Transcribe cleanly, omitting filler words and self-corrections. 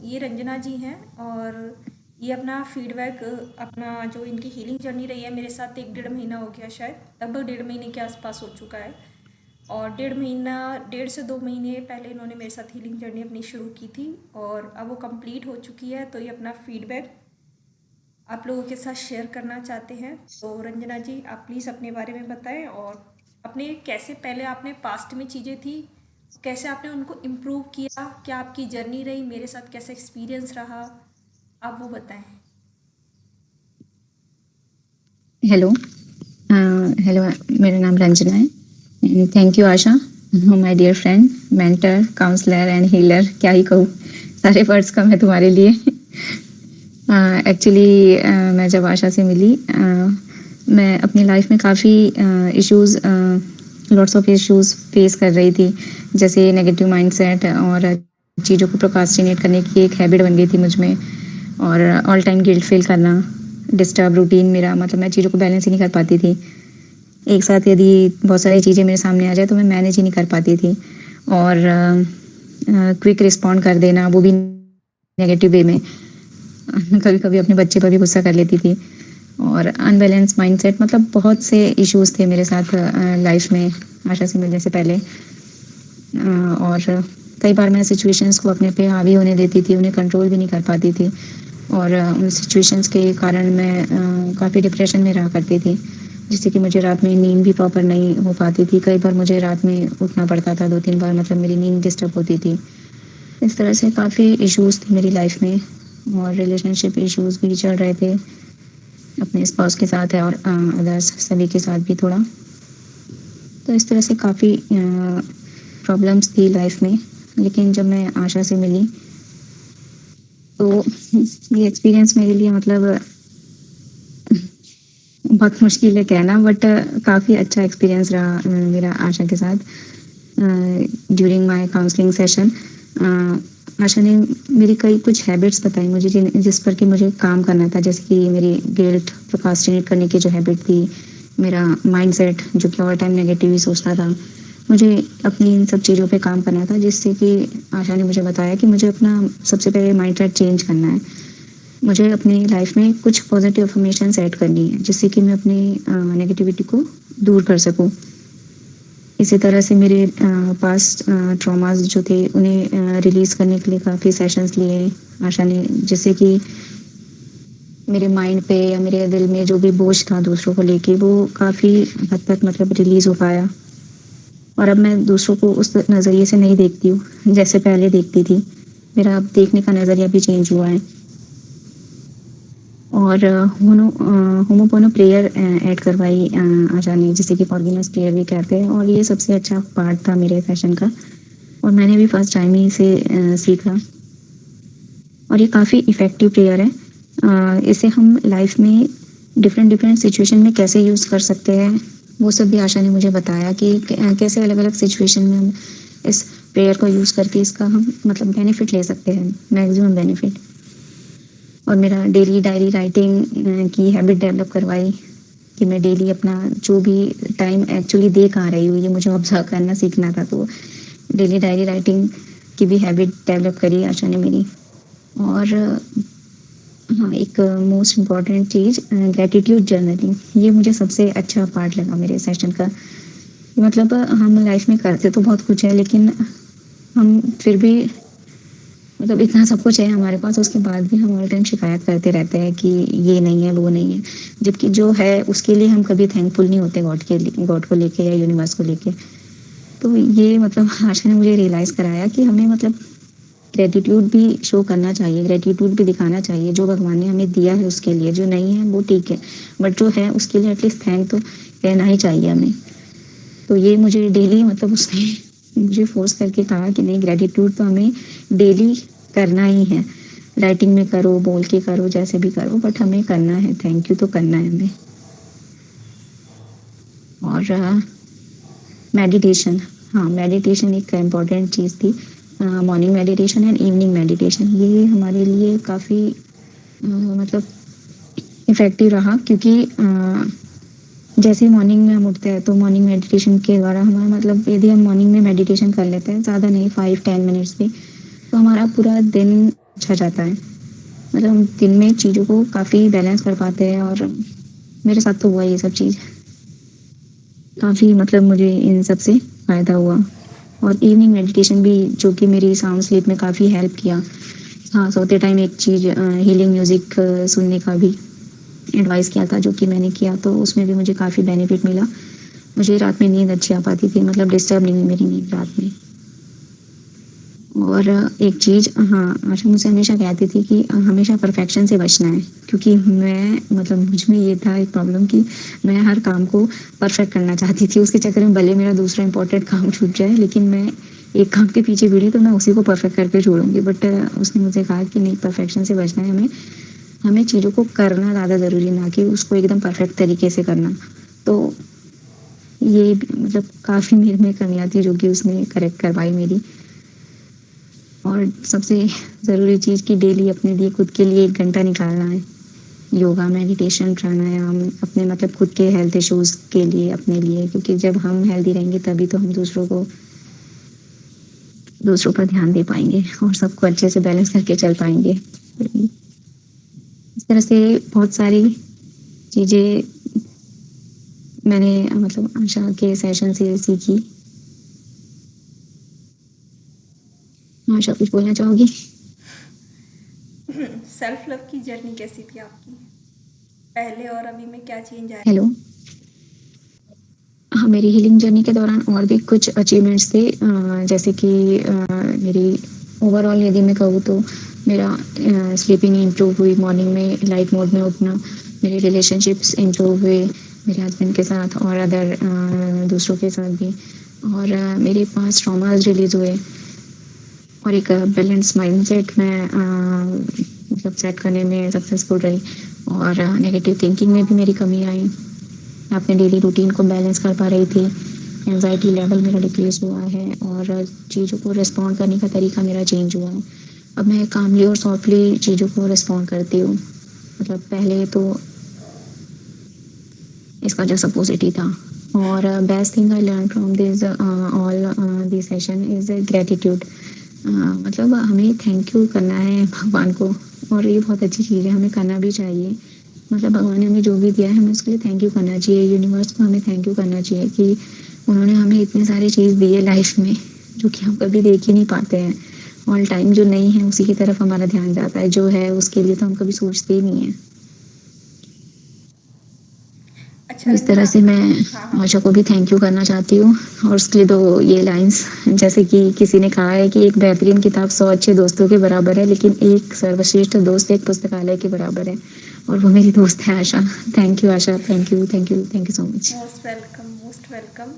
ये रंजना जी हैं और ये अपना फीडबैक अपना जो इनकी हीलिंग जर्नी रही है मेरे साथ 1 डेढ़ महीना हो गया, शायद लगभग 1.5 महीने के आसपास हो चुका है। और 1.5 महीना 1.5 से 2 महीने पहले इन्होंने मेरे साथ हीलिंग जर्नी अपनी शुरू की थी और अब वो कंप्लीट हो चुकी है। तो ये अपना फीडबैक आप लोगों के साथ शेयर करना चाहते हैं। तो रंजना जी, आप प्लीज़ अपने बारे में बताएं और अपने कैसे पहले आपने पास्ट में चीज़ें थी, कैसे आपने उनको इम्प्रूव किया, क्या आपकी जर्नी रही, मेरे साथ कैसा एक्सपीरियंस रहा, आप वो बताएं। हेलो। हेलो, मेरा नाम रंजना है and thank you Asha, my dear friend, mentor, counsellor and healer. क्या ही कहूँ, सारे वर्ड्स कम है तुम्हारे लिए। एक्चुअली मैं जब आशा से मिली, मैं अपनी लाइफ में काफ़ी issues, lots of issues face कर रही थी। जैसे नेगेटिव माइंडसेट और चीज़ों को प्रोक्रास्टिनेट करने की एक हैबिट बन गई थी मुझ में, और ऑल टाइम गिल्ट फील करना, डिस्टर्ब रूटीन मेरा, मतलब मैं चीज़ों को बैलेंस ही नहीं कर पाती थी। एक साथ यदि बहुत सारी चीज़ें मेरे सामने आ जाए तो मैं मैनेज ही नहीं कर पाती थी, और क्विक रिस्पॉन्ड कर देना, वो भी नेगेटिव वे में। कभी कभी अपने बच्चे पर भी गुस्सा कर लेती थी, और अनबैलेंस माइंडसेट, मतलब बहुत से इश्यूज थे मेरे साथ लाइफ में आशा से मिलने से पहले। और कई बार मैं सिचुएशंस को अपने पे हावी होने देती थी, उन्हें कंट्रोल भी नहीं कर पाती थी, और उन सिचुएशंस के कारण मैं काफ़ी डिप्रेशन में रहा करती थी, जिससे कि मुझे रात में नींद भी प्रॉपर नहीं हो पाती थी। कई बार मुझे रात में उठना पड़ता था, 2-3 बार, मतलब मेरी नींद डिस्टर्ब होती थी। इस तरह से काफ़ी इश्यूज थे मेरी लाइफ में, और रिलेशनशिप इश्यूज भी चल रहे थे अपने स्पाउस के साथ है, और अदर्स सभी के साथ भी थोड़ा। तो इस तरह से काफ़ी प्रॉब्लम्स थी लाइफ में। लेकिन जब मैं आशा से मिली तो ये एक्सपीरियंस मेरे लिए, मतलब बहुत मुश्किल है कहना, बट काफ़ी अच्छा एक्सपीरियंस रहा मेरा आशा के साथ ड्यूरिंग माय काउंसलिंग सेशन। आशा ने मेरी कई कुछ हैबिट्स बताई मुझे, जिस पर कि मुझे काम करना था, जैसे कि मेरी गिल्ट, प्रोक्रास्टिनेट करने की जो हैबिट थी, मेरा माइंडसेट जो कि ऑल टाइम नेगेटिव ही सोचता था। मुझे अपनी इन सब चीज़ों पे काम करना था, जिससे कि आशा ने मुझे बताया कि मुझे अपना सबसे पहले माइंडसेट चेंज करना है। मुझे अपनी लाइफ में कुछ पॉजिटिव अफर्मेशन ऐड करनी है, जिससे कि मैं अपनी नेगेटिविटी को दूर कर सकूं। इसी तरह से मेरे पास्ट ट्रॉमास जो थे, उन्हें रिलीज़ करने के लिए काफ़ी सेशंस लिए आशा ने, जिससे कि मेरे माइंड पे या मेरे दिल में जो भी बोझ था दूसरों को लेके, वो काफ़ी हद तक, मतलब रिलीज़ हो पाया। और अब मैं दूसरों को उस नज़रिए से नहीं देखती हूँ जैसे पहले देखती थी। मेरा अब देखने का नज़रिया भी चेंज हुआ है। और होमोपोनो प्रेयर ऐड करवाई आशा ने, जिसे कि फॉरगिवनेस प्रेयर भी कहते हैं, और ये सबसे अच्छा पार्ट था मेरे सेशन का, और मैंने भी फर्स्ट टाइम ही इसे सीखा। और ये काफ़ी इफ़ेक्टिव प्रेयर है। इसे हम लाइफ में डिफरेंट डिफरेंट सिचुएशन में कैसे यूज़ कर सकते हैं, वो सब भी आशा ने मुझे बताया कि कैसे अलग अलग सिचुएशन में हम इस प्रेयर को यूज़ करके इसका हम, मतलब बेनिफिट ले सकते हैं, मैक्सिमम बेनिफिट। और मेरा डेली डायरी राइटिंग की हैबिट डेवलप करवाई, कि मैं डेली अपना जो भी टाइम एक्चुअली दे कहाँ रही हूँ, ये मुझे ऑब्जर्व करना सीखना था। तो डेली डायरी राइटिंग की भी हैबिट डेवलप करी आशा ने मेरी। और हाँ, एक मोस्ट इम्पॉर्टेंट चीज़, ग्रेटिट्यूड जर्नलिंग, ये मुझे सबसे अच्छा पार्ट लगा मेरे सेशन का। मतलब हम लाइफ में करते तो बहुत कुछ है, लेकिन हम फिर भी, मतलब इतना सब कुछ है हमारे पास, उसके बाद भी हम ऑल टाइम शिकायत करते रहते हैं कि ये नहीं है, वो नहीं है, जबकि जो है उसके लिए हम कभी थैंकफुल नहीं होते, गॉड को लेके या यूनिवर्स को लेके। तो ये, मतलब आशा ने मुझे रियलाइज़ कराया कि हमें, मतलब ग्रेटिट्यूड भी शो करना चाहिए, ग्रेटिट्यूड भी दिखाना चाहिए। जो भगवान ने हमें दिया है उसके लिए, जो नहीं है वो ठीक है, बट जो है उसके लिए एटलीस्ट थैंक तो कहना ही चाहिए हमें। तो ये मुझे डेली, मतलब उसने मुझे फोर्स करके कहा कि नहीं, ग्रेटिट्यूड तो हमें डेली करना ही है। राइटिंग में करो, बोल के करो, जैसे भी करो, बट हमें करना है, थैंक यू तो करना है हमें। और मेडिटेशन, हाँ, मेडिटेशन एक इम्पॉर्टेंट चीज़ थी। Morning meditation and evening meditation, ये हमारे लिए काफ़ी मतलब इफ़ेक्टिव रहा, क्योंकि जैसे ही मॉर्निंग में हम उठते हैं तो मॉर्निंग मेडिटेशन के द्वारा हमारा, मतलब यदि हम मॉर्निंग में मेडिटेशन कर लेते हैं, ज़्यादा नहीं, 5-10 मिनट्स भी, तो हमारा पूरा दिन अच्छा जाता है। मतलब हम दिन में चीज़ों को काफ़ी बैलेंस कर पाते हैं और मेरे साथ तो हुआ ये सब चीज़। काफ़ी मतलब मुझे इन सब से फ़ायदा हुआ और इवनिंग मेडिटेशन भी जो कि मेरी साउंड स्लीप में काफ़ी हेल्प किया। हाँ, सोते टाइम एक चीज़ हीलिंग म्यूज़िक सुनने का भी एडवाइस किया था जो कि मैंने किया तो उसमें भी मुझे काफ़ी बेनिफिट मिला। मुझे रात में नींद अच्छी आ पाती थी मतलब डिस्टर्ब नहीं हुई मेरी नींद रात में। और एक चीज़ हाँ, आशा मुझसे हमेशा कहती थी कि हमेशा परफेक्शन से बचना है क्योंकि मैं मतलब मुझ में ये था एक प्रॉब्लम कि मैं हर काम को परफेक्ट करना चाहती थी। उसके चक्कर में भले मेरा दूसरा इम्पोर्टेंट काम छूट जाए लेकिन मैं एक काम के पीछे भिड़ी तो मैं उसी को परफेक्ट करके छोड़ूँगी। बट उसने मुझे कहा कि नहीं परफेक्शन से बचना है हमें, हमें चीज़ों को करना ज़्यादा ज़रूरी ना कि उसको एकदम परफेक्ट तरीके से करना। तो ये मतलब काफ़ी मेरे में कमियाँ थी जो कि उसने करेक्ट करवाई मेरी। और सबसे ज़रूरी चीज़ कि डेली अपने लिए खुद के लिए 1 घंटा निकालना है। योगा, मेडिटेशन, प्राणायाम अपने मतलब खुद के हेल्थ इश्यूज़ के लिए अपने लिए क्योंकि जब हम हेल्दी रहेंगे तभी तो हम दूसरों पर ध्यान दे पाएँगे और सबको अच्छे से बैलेंस करके चल पाएँगे। इस तरह से बहुत सारी चीज़ें मैंने मतलब आशा के सेशन से सीखी। आशा कुछ बोलना चाहोगी? सेल्फ लव की जर्नी कैसी थी आपकी? पहले और अभी में क्या चेंज आया? हेलो। हाँ, मेरी हीलिंग जर्नी के दौरान और भी कुछ अचीवमेंट्स थे जैसे कि मेरी ओवरऑल यदि मैं कहूँ तो मेरा स्लीपिंग इम्प्रूव हुई, मॉर्निंग में लाइट मोड में उठना, मेरे रिलेशनशिप्स इम्प्रूव हुए मेरे हस्बैंड के साथ और अदर दूसरों के साथ भी और मेरे पास ट्रॉमास रिलीज़ हुए और एक बैलेंस माइंडसेट में मतलब सेट करने में सक्सेसफुल रही और नेगेटिव थिंकिंग में भी मेरी कमी आई। अपने डेली रूटीन को बैलेंस कर पा रही थी। एंजाइटी लेवल मेरा डिक्रीज हुआ है और चीज़ों को रिस्पॉन्ड करने का तरीका मेरा चेंज हुआ है। अब मैं कामली और सॉफ्टली चीज़ों को रिस्पॉन्ड करती हूँ। मतलब पहले तो इसका जस्ट अपोजिट ही था और best thing I learn from this all this session is gratitude. मतलब हमें थैंक यू करना है भगवान को और ये बहुत अच्छी चीज़ है, हमें करना भी चाहिए। मतलब भगवान ने हमें जो भी दिया है हमें उसके लिए थैंक यू करना चाहिए, यूनिवर्स को हमें थैंक यू करना चाहिए कि उन्होंने हमें इतनी सारी चीज़ दी है लाइफ में जो कि हम कभी देख ही नहीं पाते हैं। ऑल टाइम जो नहीं है उसी की तरफ हमारा ध्यान जाता है, जो है उसके लिए तो हम कभी सोचते ही नहीं है। अच्छा इस तरह रंजना। से मैं हाँ हाँ, आशा को बोलिए। भी थैंक यू करना चाहती हूँ और उसके लिए 2 ये लाइन्स जैसे कि किसी ने कहा है कि एक बेहतरीन किताब 100 अच्छे दोस्तों के बराबर है लेकिन एक सर्वश्रेष्ठ दोस्त एक पुस्तकालय के बराबर है और वो मेरी दोस्त है Asha. Thank you Asha, thank you, thank you, thank you so much. Most welcome, most welcome.